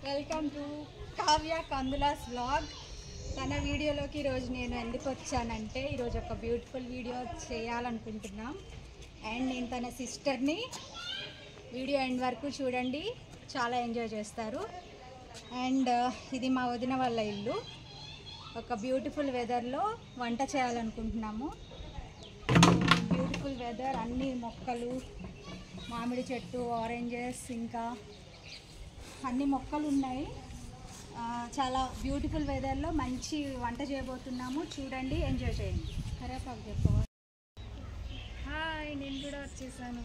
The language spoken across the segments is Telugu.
Welcome to Kavya Kandula's vlog. తన వీడియోలోకి ఈరోజు నేను ఎందుకు వచ్చానంటే ఈరోజు ఒక బ్యూటిఫుల్ వీడియో చేయాలనుకుంటున్నాం. అండ్ నేను తన సిస్టర్ని వీడియో ఎండ్ వరకు చూడండి, చాలా ఎంజాయ్ చేస్తారు. అండ్ ఇది మా వదిన వాళ్ళ ఇల్లు. ఒక బ్యూటిఫుల్ వెదర్లో వంట చేయాలనుకుంటున్నాము. బ్యూటిఫుల్ వెదర్, అన్ని మొక్కలు, మామిడి చెట్టు, ఆరెంజెస్, ఇంకా అన్ని మొక్కలు ఉన్నాయి. చాలా బ్యూటిఫుల్ వెదర్లో మంచి వంట చేయబోతున్నాము. చూడండి, ఎంజాయ్ చేయండి. కరేపాకు చెప్పవాలి. హాయ్, నేను కూడా వచ్చేసాను.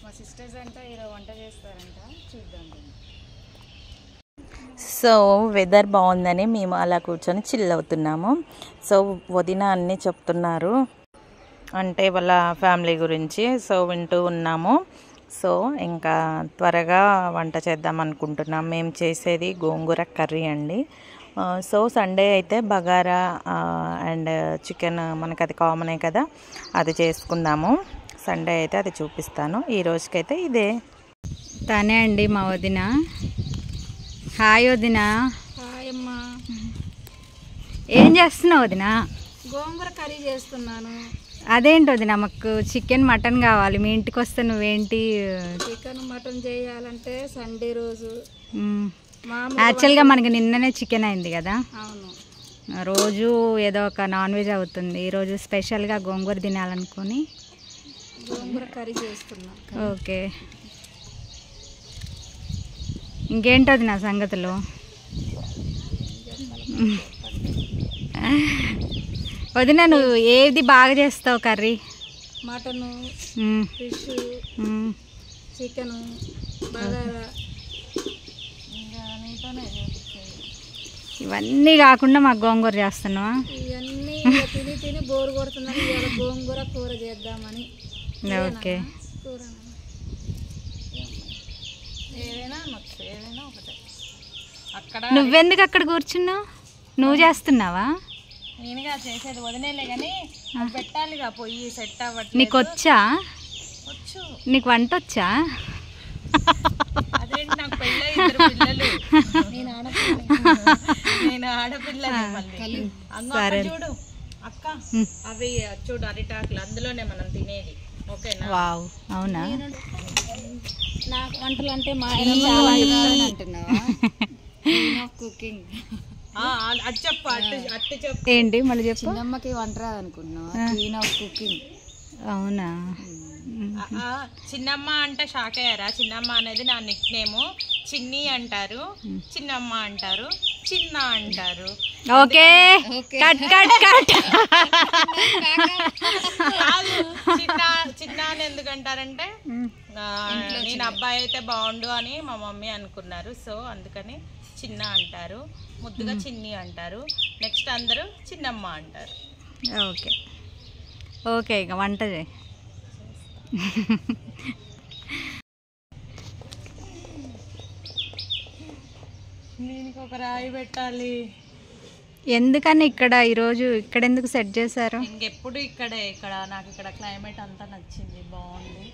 మా సిస్టర్స్ అంతా ఈరోజు వంట చేస్తారంట, చూద్దాం. సో వెదర్ బాగుందని మేము అలా కూర్చొని చిల్ అవుతున్నాము. సో వదిన అన్నీ చెప్తున్నారు, అంటే వాళ్ళ ఫ్యామిలీ గురించి. సో వింటూ ఉన్నాము. సో ఇంకా త్వరగా వంట చేద్దాం అనుకుంటున్నాం. మేము చేసేది గోంగూర కర్రీ అండి. సో సండే అయితే బగారా అండ్ చికెన్, మనకు అది కామనే కదా, అది చేసుకుందాము. సండే అయితే అది చూపిస్తాను. ఈ రోజుకైతే ఇదే. తనే అండి మా వదిన. హాయ్ వదిన. హాయ్ అమ్మా. ఏం చేస్తున్నావు వదిన? గోంగూర కర్రీ చేస్తున్నాను. అదేంటి వదిన, మాకు చికెన్ మటన్ కావాలి. మీ ఇంటికి వస్తే నువ్వేంటి? చికెన్ మటన్ చేయాలంటే సండే రోజు యాక్చువల్గా మనకి నిన్ననే చికెన్ అయింది కదా. అవును, రోజు ఏదో ఒక నాన్ వెజ్ అవుతుంది. ఈరోజు స్పెషల్గా గోంగూర తినాలనుకుని గోంగూర కర్రీ చేస్తున్నా. ఓకే, ఇంకేంటది నా సంగతులు? వదిన, నువ్వు ఏది బాగా చేస్తావు curry? Mutton, fish, chicken, bagara. ఇవన్నీ కాకుండా మాకు గోంగూర చేస్తున్నావా? ఇవన్నీ తిని తిని బోరు కొడుతున్నాను. ఇవాళ గోంగూర కూర చేద్దామని. ఓకే, కూర ఏదైనా ఒకటే. అక్కడ నువ్వెందుకు అక్కడ కూర్చున్నావు? నువ్వు చేస్తున్నావా? నేనుగా చేసేది వదిలేలే, కానీ పెట్టాలిగా, పొయ్యి సెట్ అవ్వట్లేదు. నీకు వచ్చా? వచ్చు. నీకు వంట వచ్చా? అదేంటి, నాకు పెళ్ళి 2 పిల్లలు. నేను ఆడపిల్లలు. మళ్ళీ చూడు అక్క, అవి చూడు అరిటాకులు, అందులోనే మనం తినేది. ఓకేనా? వావ్, అవునా? నాకు వంటలు అంటే మా ఆయన చాలా ఇష్టం అంటున్నావా? కుకింగ్ అది చెప్పు, అట్టు చెప్పు. ఏంటి మళ్ళీ చెప్పు. చిన్నమ్మకి వంట రాదనుకుంటున్నావా? Queen of cooking. అవునా? చిన్నమ్మ అంటే షాక్ అయ్యారా? చిన్నమ్మ అనేది నా నిక్ నేము. చిన్ని అంటారు, చిన్నమ్మ అంటారు, చిన్న అంటారు. Okay, cut cut cut. చిన్న అని ఎందుకంటారంటే, నేను అబ్బాయి అయితే బాగుండు అని మా మమ్మీ అనుకున్నారు. సో అందుకని చిన్న అంటారు, ముద్దుగా చిన్ని అంటారు. నెక్స్ట్ అందరూ చిన్నమ్మ అంటారు. ఓకే ఓకే, ఇక వంట చేయి. దీనికి ఒక రాయి పెట్టాలి. ఎందుకని ఇక్కడ ఈరోజు ఇక్కడ ఎందుకు సెట్ చేశారు? ఇంకెప్పుడు ఇక్కడే. ఇక్కడ నాకు ఇక్కడ క్లైమేట్ అంతా నచ్చింది, బాగుంది.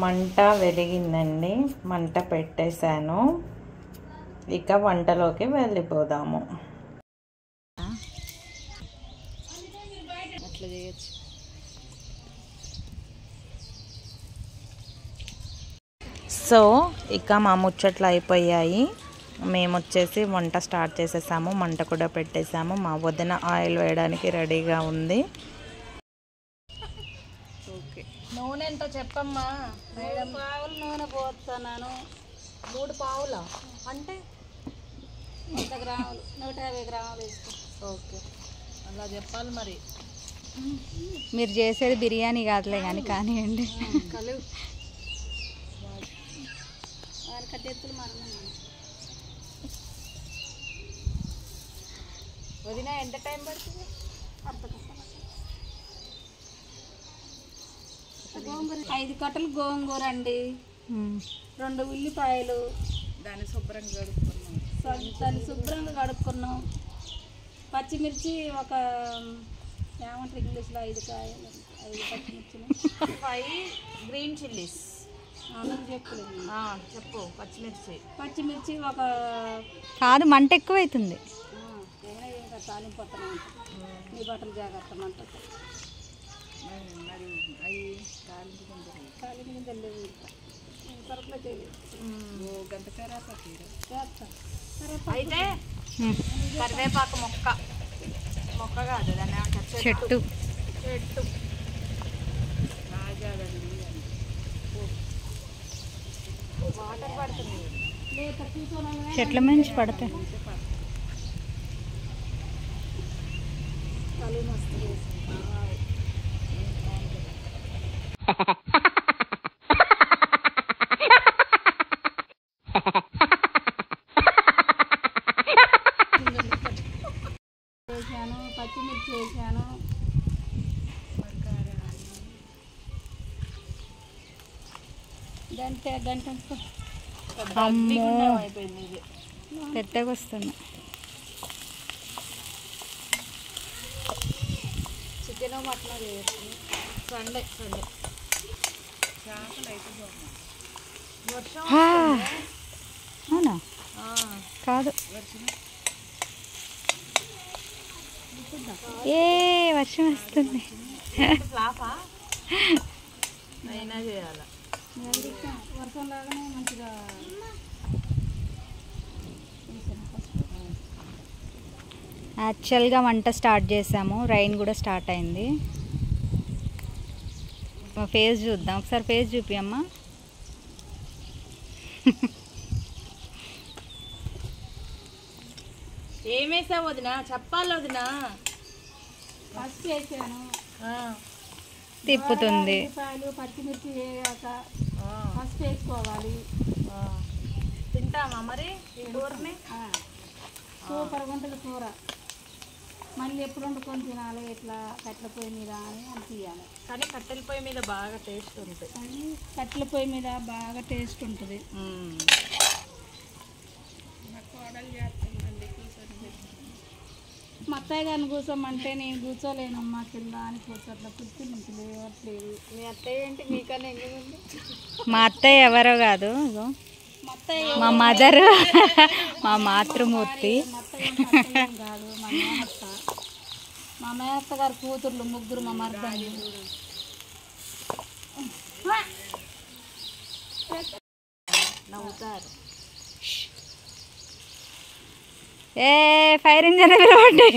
మంట వెలిగిందండి, మంట పెట్టేశాను. ఇక వంటలోకి వెళ్ళిపోదాము. అట్లా చేయొచ్చు. సో ఇక మా ముచ్చట్లు అయిపోయాయి. మేము వచ్చేసి వంట స్టార్ట్ చేసేసాము, మంట కూడా పెట్టేసాము. మా వదిన ఆయిల్ వేయడానికి రెడీగా ఉంది. నూనె ఎంతో చెప్పమ్మా. 3 పావులు నూనె పోతున్నాను. 3 పావులా అంటే 100 గ్రాములు, 150 గ్రాములు వేసుకో. ఓకే, అలా చెప్పాలి మరి. మీరు చేసేది బిర్యానీ కాదులే కానీ కానివ్వండి. కలుగు కట్టెత్తులు మరణం. వదిన ఎంత టైం పడుతుంది? గోంగూర 5 కట్టలు గోంగూర అండి, 2 ఉల్లిపాయలు, దాన్ని శుభ్రంగా కడుక్కున్నాం. పచ్చిమిర్చి ఒక ఏమంటారు ఇంగ్లీష్లో 5 కాయలు, 5 పచ్చిమిర్చిలు, 5 గ్రీన్ చిల్లీస్. చెప్పు. పచ్చిమిర్చి ఒక కాదు, మంట ఎక్కువ అవుతుంది. తాలింపొత్తనం నీ బట్టలు జాగ్రత్త మంట. తాలింపు గింజలు లేవు ఇంకా సరుకులో చేయలేదు. అయితే కరివేపాకు మొక్క కాదు, దాన్ని ఏమంటారు? చెట్టు. వాటర్ పడుతుంది. చెట్ల మంచి పడతాయి. వేసాను, పచ్చిమిర్చి వేసాను, గంట అయిపోయింది. ఇది పెద్దగా వస్తుంది. చికెన్ మటన్ చేయొచ్చు. సండే చేపలు అయితే వర్షం అవునా? కాదు, వర్షం వస్తుంది. ఫ్లాపా అయినా చేయాలి. వర్షం లాగానే మంచిగా యాక్చువల్గా వంట స్టార్ట్ చేసాము, రైన్ కూడా స్టార్ట్ అయింది. మా ఫేస్ చూద్దాం ఒకసారి. ఫేస్ చూపి అమ్మా. ఏమేసావు వదినా? చెప్పాలి వదినా. పసుపు వేసాను, తిప్పుతుంది. ఉల్లిపాయలు పచ్చిమిర్చి వేయాక పసుపు వేసుకోవాలి. తింటామా మరి ఈ కూరని? సూపర్గా ఉంటుంది కూర. మళ్ళీ ఎప్పుడు వండుకొని తినాలి ఇట్లా కట్టెల పొయ్యి మీద అని అనిపించాలి. కానీ కట్టెల పొయ్యి మీద బాగా టేస్ట్ ఉంటుంది. కానీ కట్టెల పొయ్యి మీద బాగా టేస్ట్ ఉంటుంది. మా అత్తయ్య గారిని కూర్చోమంటే నేను కూర్చోలేనమ్మా కింద అని కూర్చోట్లా, కుర్చీ నుంచి లేవట్లేదు. మీ అత్తయ్య ఏంటి మీకన్నా ఎంగుంది? మా అత్తయ్య ఎవరో కాదు, మా అత్తయ్య మా మదర్, మా మాతృమూర్తి. మా అత్తయ్య కాదు, మా మేనత్త. మా మేనత్త గారు కూతుర్లు 3 మా మర్దాలు. నవ్వుతారు. ఫైర్ ఇంజన్ పిలవండి.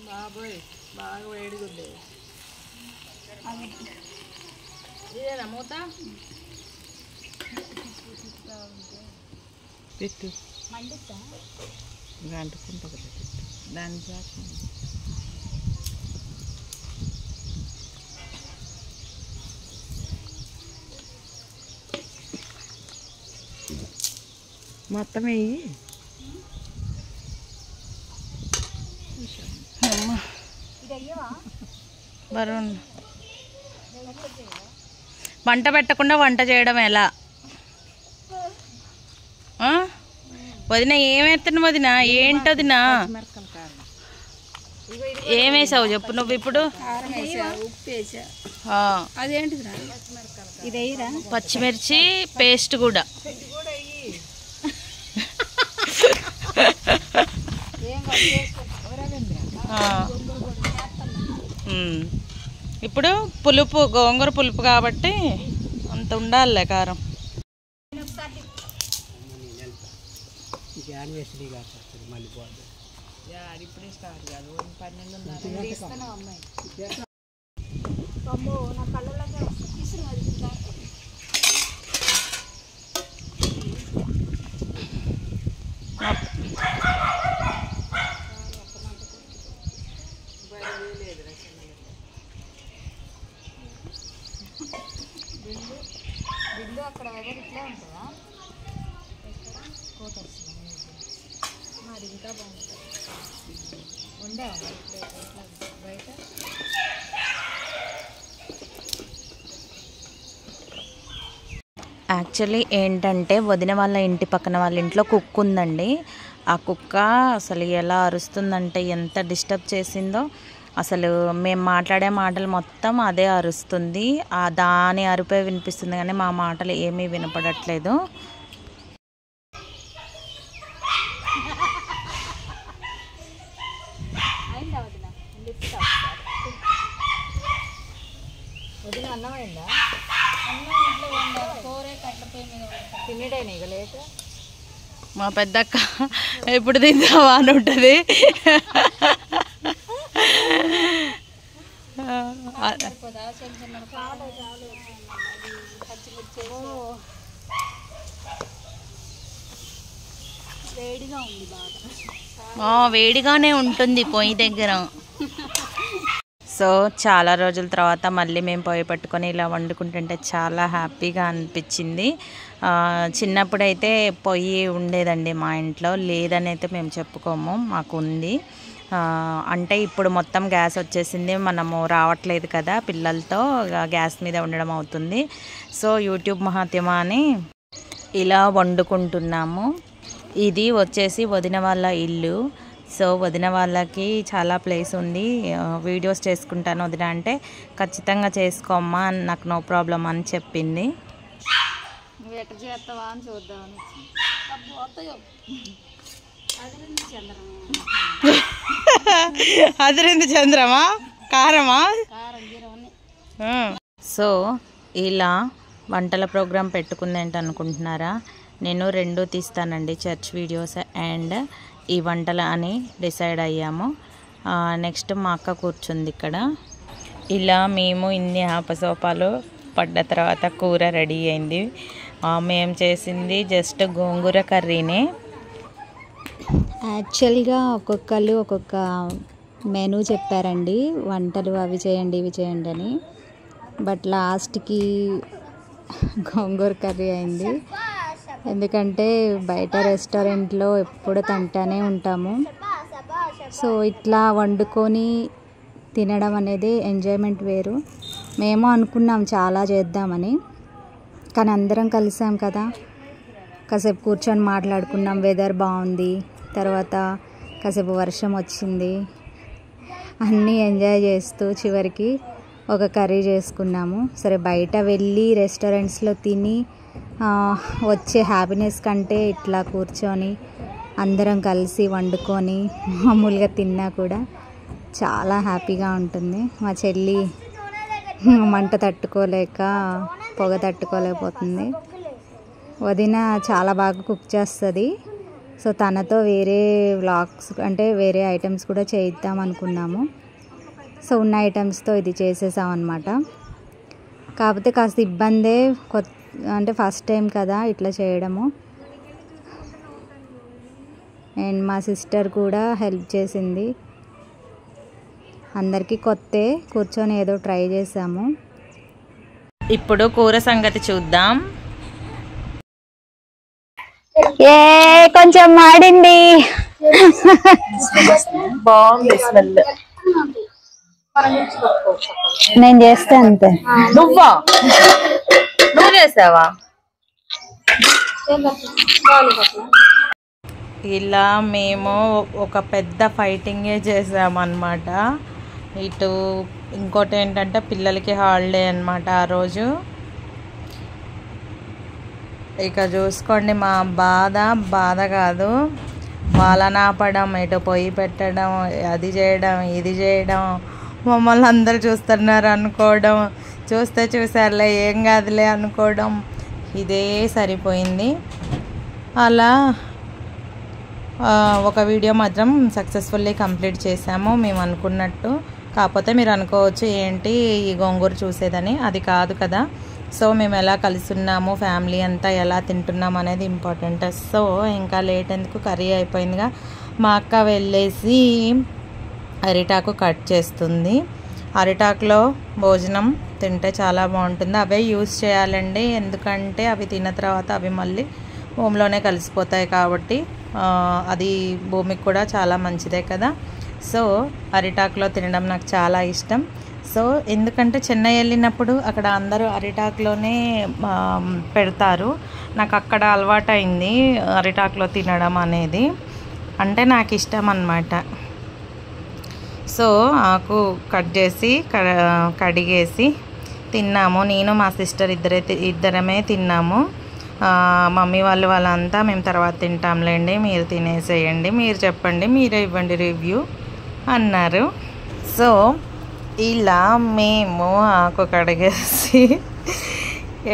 బాబోయ్ బాగా వేడిగా ఉంది. ఇదేనా మూత? పెట్టు అంటుకుంటా దాని మొత్తం వేయి. బరువు వంట పెట్టకుండా వంట చేయడం ఎలా? వదిన ఏమేస్తాను వదిన? ఏంటి వదిన? ఏమేసావు చెప్పు నువ్వు ఇప్పుడు? ఉప్పు వేసా. అదేంటిది? ఇది పచ్చిమిర్చి పేస్ట్ కూడా. ఇప్పుడు పులుపు, గోంగూర పులుపు కాబట్టి అంత ఉండాలే కారం. ఇప్పుడే స్టార్ట్ కాదు, 12 నా కళ్ళలోకి అక్కడ వెదర్ ఇట్లా ఉంటుందా? కోట వస్తుంది మరి ఇంకా బాగుంటుంది. ఉండే బయట యాక్చువల్లీ ఏంటంటే వదిన వాళ్ళ ఇంటి పక్కన వాళ్ళ ఇంట్లో కుక్క ఉందండి. ఆ కుక్క అసలు ఎలా అరుస్తుందంటే ఎంత డిస్టర్బ్ చేసిందో. అసలు మేము మాట్లాడే మాటలు మొత్తం అదే అరుస్తుంది. దాని అరుపే వినిపిస్తుంది కానీ మా మాటలు ఏమీ వినపడట్లేదు. వదిన అన్నం అయిందా? తినేడైనా ఇక లేట్. మా పెద్దక్క ఎప్పుడు తిందావా అని ఉంటుంది. వేడిగానే ఉంటుంది పొయ్యి దగ్గర. సో చాలా రోజుల తర్వాత మళ్ళీ మేము పొయ్యి పెట్టుకొని ఇలా వండుకుంటుంటే చాలా హ్యాపీగా అనిపించింది. చిన్నప్పుడైతే పొయ్యి ఉండేదండి మా ఇంట్లో, లేదని అయితే మేము చెప్పుకోము, మాకు ఉంది. అంటే ఇప్పుడు మొత్తం గ్యాస్ వచ్చేసింది, మనము రావట్లేదు కదా పిల్లలతో, గ్యాస్ మీద ఉండడం అవుతుంది. సో యూట్యూబ్ మహాత్యమా అని ఇలా వండుకుంటున్నాము. ఇది వచ్చేసి వదిన వాళ్ళ ఇల్లు. సో వదిన వాళ్ళకి చాలా ప్లేస్ ఉంది, వీడియోస్ చేసుకుంటాను వదిన అంటే ఖచ్చితంగా చేసుకోమ్మా, నాకు నో ప్రాబ్లం అని చెప్పింది. నువ్వు ఎట్లా చేస్తావా అని చూద్దామని. అదిరింది చంద్రమా, కారమా? కారం గీరం. సో ఇలా వంటల ప్రోగ్రాం పెట్టుకుంది ఏంటి అనుకుంటున్నారా? నేను 2 తీస్తానండి, చర్చ్ వీడియోస్ అండ్ ఈ వంటలు అని డిసైడ్ అయ్యాము. నెక్స్ట్ మా అక్క కూర్చుంది ఇక్కడ. ఇలా మేము ఇన్ని ఆపసోపాలు పడ్డ తర్వాత కూర రెడీ అయింది. మేము చేసింది జస్ట్ గోంగూర కర్రీనే. యాక్చువల్గా ఒక్కొక్కరు ఒక్కొక్క మెనూ చెప్పారండి, వంటలు అవి చేయండి ఇవి చేయండి అని. బట్ లాస్ట్కి గోంగూర కర్రీ అయింది. ఎందుకంటే బయట రెస్టారెంట్లో ఎప్పుడు తింటానే ఉంటాము. సో ఇట్లా వండుకొని తినడం అనేది ఎంజాయ్మెంట్ వేరు. మేము అనుకున్నాం చాలా చేద్దామని, కానీ అందరం కలిసాం కదా, కాసేపు కూర్చొని మాట్లాడుకున్నాం. వెదర్ బాగుంది, తర్వాత కాసేపు వర్షం వచ్చింది, అన్నీ ఎంజాయ్ చేస్తూ చివరికి ఒక కర్రీ చేసుకున్నాము. సరే బయట వెళ్ళి రెస్టారెంట్స్లో తిని వచ్చే హ్యాపీనెస్ కంటే ఇట్లా కూర్చొని అందరం కలిసి వండుకొని మామూలుగా తిన్నా కూడా చాలా హ్యాపీగా ఉంటుంది. మా చెల్లి మంట తట్టుకోలేక పొగ తట్టుకోలేకపోతుంది. వదిన చాలా బాగా కుక్ చేస్తుంది. సో తనతో వేరే వ్లాగ్స్ అంటే వేరే ఐటమ్స్ కూడా చేయిద్దాం అనుకున్నాము. సో ఉన్న ఐటమ్స్తో ఇది చేసేసాం అన్నమాట. కాకపోతే కాస్త ఇబ్బందే, అంటే ఫస్ట్ టైం కదా ఇట్లా చేయడము. అండ్ మా సిస్టర్ కూడా హెల్ప్ చేసింది. అందరికీ కొత్తే, కూర్చొని ఏదో ట్రై చేసాము. ఇప్పుడు కూర సంగతి చూద్దాం. కొంచెం మాడింది, బాగుంది స్మెల్. నేను చేస్తే అంతే. నువ్వు చేసావా? ఇలా మేము ఒక పెద్ద ఫైటింగే చేసామన్నమాట. ఇటు ఇంకోటి ఏంటంటే పిల్లలకి హాలిడే అన్నమాట ఆ రోజు. ఇక చూసుకోండి మా బాధ కాదు, వాళ్ళని ఆపడం, ఇటు పొయ్యి పెట్టడం, అది చేయడం ఇది చేయడం, మమ్మల్ని అందరు చూస్తున్నారు అనుకోవడం, చూసారులే ఏం కాదులే అనుకోవడం, ఇదే సరిపోయింది. అలా ఒక వీడియో మాత్రం సక్సెస్ఫుల్లీ కంప్లీట్ చేసాము మేము అనుకున్నట్టు. కాకపోతే మీరు అనుకోవచ్చు ఏంటి ఈ గోంగూర చూసేదని, అది కాదు కదా. సో మేము ఎలా కలిసి ఉన్నాము, ఫ్యామిలీ అంతా ఎలా తింటున్నాం అనేది ఇంపార్టెంట్. సో ఇంకా లేట్ ఎందుకు, కర్రీ అయిపోయిందిగా. మా అక్క వెళ్ళేసి అరిటాకు కట్ చేస్తుంది. అరిటాకులో భోజనం తింటే చాలా బాగుంటుంది. అవే యూస్ చేయాలండి, ఎందుకంటే అవి తిన్న తర్వాత అవి మళ్ళీ భూమిలోనే కలిసిపోతాయి కాబట్టి అది భూమికి కూడా చాలా మంచిదే కదా. సో అరిటాకులో తినడం నాకు చాలా ఇష్టం. సో ఎందుకంటే చెన్నై వెళ్ళినప్పుడు అక్కడ అందరూ అరిటాకులోనే పెడతారు. నాకు అక్కడ అలవాటైంది అరిటాకులో తినడం అనేది, అంటే నాకు ఇష్టం అన్నమాట. సో ఆకు కట్ చేసి కడిగేసి తిన్నాము. నేను మా సిస్టర్ ఇద్దరమే తిన్నాము. మమ్మీ వాళ్ళంతా మేము తర్వాత తింటాంలేండి, మీరు తినేసేయండి, మీరు చెప్పండి, మీరే ఇవ్వండి రివ్యూ అన్నారు. సో ఇలా మేము ఆకు కడిగేసి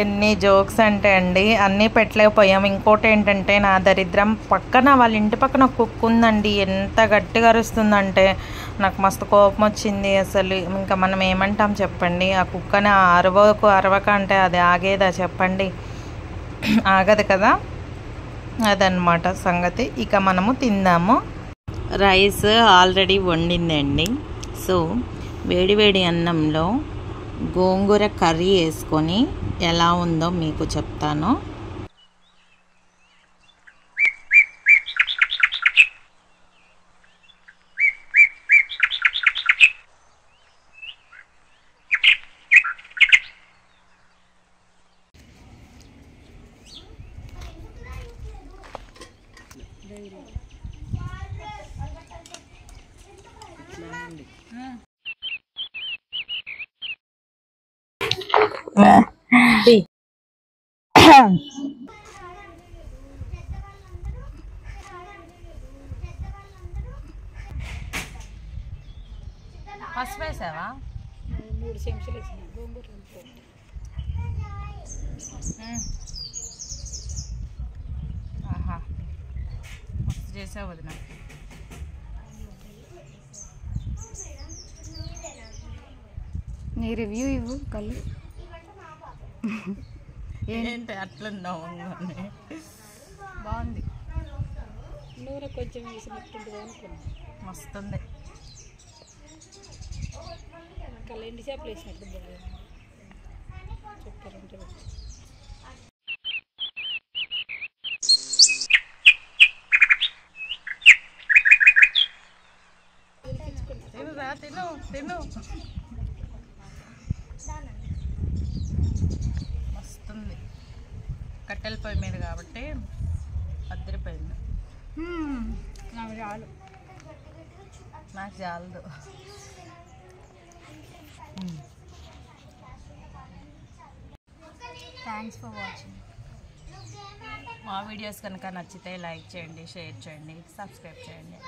ఎన్ని జోక్స్ అంటే అండి, అన్నీ పెట్టలేకపోయాము. ఇంకోటి ఏంటంటే నా దరిద్రం, పక్కన వాళ్ళ ఇంటి పక్కన కుక్క ఉందండి, ఎంత గట్టిగా అరుస్తుందంటే నాకు మస్తు కోపం వచ్చింది అసలు. ఇంకా మనం ఏమంటాం చెప్పండి, ఆ కుక్కని అరవక అంటే అది ఆగేదా చెప్పండి, ఆగదు కదా. అదనమాట సంగతి. ఇక మనము తిందాము. Rice already వండిందండి. సో వేడివేడి అన్నంలో గోంగూర కర్రీ వేసుకొని ఎలా ఉందో మీకు చెప్తాను. పసుపు వేసావా? 3 చెంచాలు వేసిన గోంగూర. ఆహా, మస్తు చేసావు వదిన. నీ రివ్యూ ఇవ్వు కళ్ళు. ఏంటి అట్లున్నావు? బాగుంది. నూనె కొంచెం వేసినట్టుంటుంది అనుకున్నా. మస్తుంది. కళ్ళు ఎండి చేపలు వేసినట్టు చెప్పారంటే తిను. మస్తుంది. కట్టెల పొయ్యి మీద కాబట్టి అద్దరిపోయింది. నాకు చాలదు. Thanks for watching. మా వీడియోస్ కనుక నచ్చితే లైక్ చేయండి, షేర్ చేయండి, సబ్స్క్రైబ్ చేయండి.